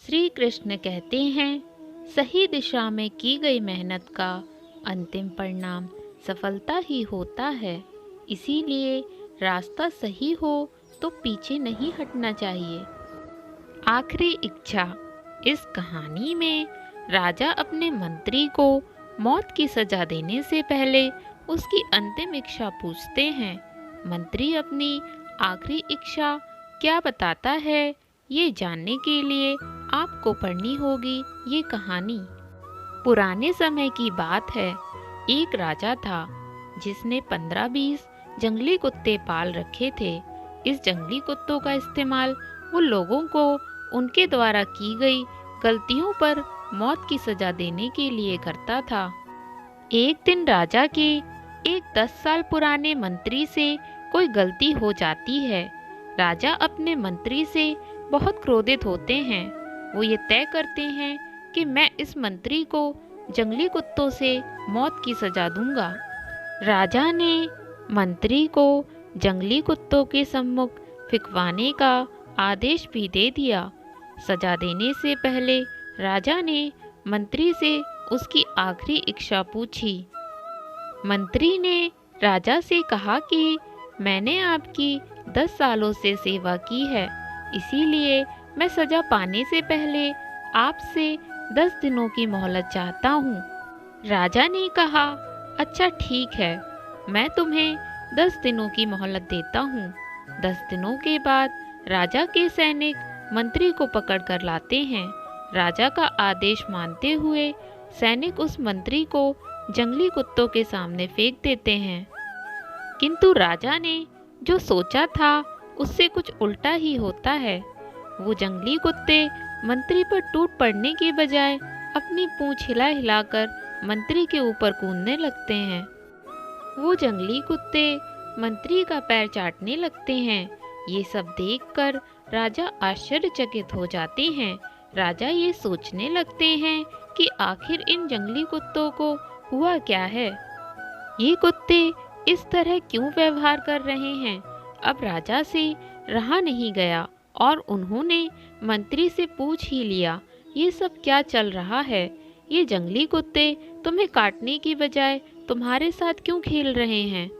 श्री कृष्ण कहते हैं, सही दिशा में की गई मेहनत का अंतिम परिणाम सफलता ही होता है। इसीलिए रास्ता सही हो तो पीछे नहीं हटना चाहिए। आखिरी इच्छा। इस कहानी में राजा अपने मंत्री को मौत की सजा देने से पहले उसकी अंतिम इच्छा पूछते हैं। मंत्री अपनी आखिरी इच्छा क्या बताता है, ये जानने के लिए आपको पढ़नी होगी ये कहानी। पुराने समय की बात है। एक राजा था जिसने 15-20 जंगली कुत्ते पाल रखे थे। इस जंगली कुत्तों का इस्तेमाल वो लोगों को उनके द्वारा की गई गलतियों पर मौत की सजा देने के लिए करता था। एक दिन राजा के एक 10 साल पुराने मंत्री से कोई गलती हो जाती है। राजा अपने मंत्री से बहुत क्रोधित होते हैं। वो ये तय करते हैं कि मैं इस मंत्री को जंगली कुत्तों से मौत की सजा दूंगा। राजा ने मंत्री को जंगली कुत्तों के सम्मुख फिकवाने का आदेश भी दे दिया। सजा देने से पहले राजा ने मंत्री से उसकी आखिरी इच्छा पूछी। मंत्री ने राजा से कहा कि मैंने आपकी 10 सालों से सेवा की है, इसीलिए मैं सजा पाने से पहले आपसे 10 दिनों की मोहलत चाहता हूँ। राजा ने कहा, अच्छा ठीक है, मैं तुम्हें 10 दिनों की मोहलत देता हूँ। 10 दिनों के बाद राजा के सैनिक मंत्री को पकड़ कर लाते हैं। राजा का आदेश मानते हुए सैनिक उस मंत्री को जंगली कुत्तों के सामने फेंक देते हैं। किंतु राजा ने जो सोचा था उससे कुछ उल्टा ही होता है। वो जंगली कुत्ते मंत्री पर टूट पड़ने की बजाय अपनी पूंछ हिला हिलाकर मंत्री के ऊपर कूदने लगते हैं। वो जंगली कुत्ते मंत्री का पैर चाटने लगते हैं। ये सब देखकर राजा आश्चर्यचकित हो जाते हैं। राजा ये सोचने लगते हैं कि आखिर इन जंगली कुत्तों को हुआ क्या है, ये कुत्ते इस तरह क्यों व्यवहार कर रहे हैं। अब राजा से रहा नहीं गया और उन्होंने मंत्री से पूछ ही लिया, ये सब क्या चल रहा है। ये जंगली कुत्ते तुम्हें काटने की बजाय तुम्हारे साथ क्यों खेल रहे हैं।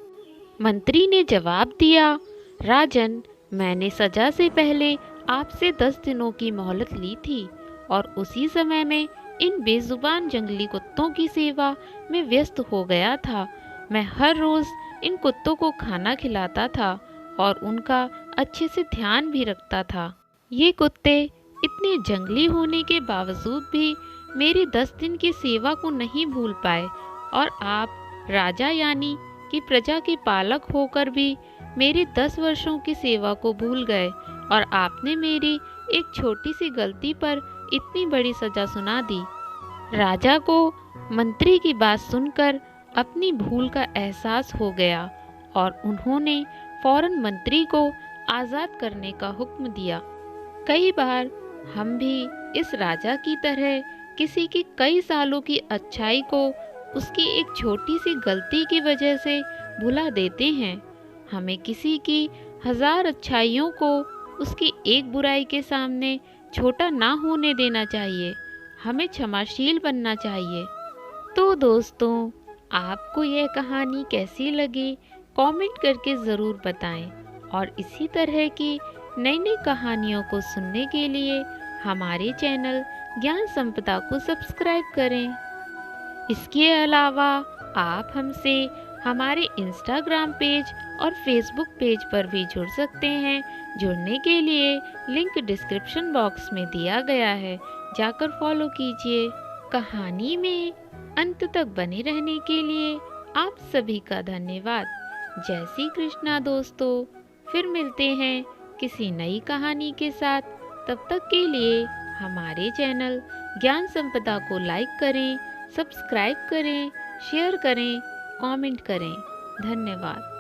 मंत्री ने जवाब दिया, राजन, मैंने सजा से पहले आपसे 10 दिनों की मोहलत ली थी और उसी समय में इन बेजुबान जंगली कुत्तों की सेवा में व्यस्त हो गया था। मैं हर रोज इन कुत्तों को खाना खिलाता था और उनका अच्छे से ध्यान भी रखता था। ये कुत्ते इतने जंगली होने के बावजूद भी मेरी 10 दिन की सेवा को नहीं भूल पाए और आप राजा यानी कि प्रजा के पालक होकर भी मेरी 10 वर्षों की सेवा को भूल गए और आपने मेरी एक छोटी सी गलती पर इतनी बड़ी सजा सुना दी। राजा को मंत्री की बात सुनकर अपनी भूल का एहसास हो गया और उन्होंने फौरन मंत्री को आज़ाद करने का हुक्म दिया। कई बार हम भी इस राजा की तरह किसी की कई सालों की अच्छाई को उसकी एक छोटी सी गलती की वजह से भुला देते हैं। हमें किसी की 1000 अच्छाइयों को उसकी एक बुराई के सामने छोटा ना होने देना चाहिए। हमें क्षमाशील बनना चाहिए। तो दोस्तों, आपको यह कहानी कैसी लगी कमेंट करके ज़रूर बताएं और इसी तरह की नई नई कहानियों को सुनने के लिए हमारे चैनल ज्ञान संपदा को सब्सक्राइब करें। इसके अलावा आप हमसे हमारे इंस्टाग्राम पेज और फेसबुक पेज पर भी जुड़ सकते हैं। जुड़ने के लिए लिंक डिस्क्रिप्शन बॉक्स में दिया गया है, जाकर फॉलो कीजिए। कहानी में अंत तक बने रहने के लिए आप सभी का धन्यवाद। जय श्री कृष्णा दोस्तों, फिर मिलते हैं किसी नई कहानी के साथ। तब तक के लिए हमारे चैनल ज्ञान संपदा को लाइक करें, सब्सक्राइब करें, शेयर करें, कमेंट करें। धन्यवाद।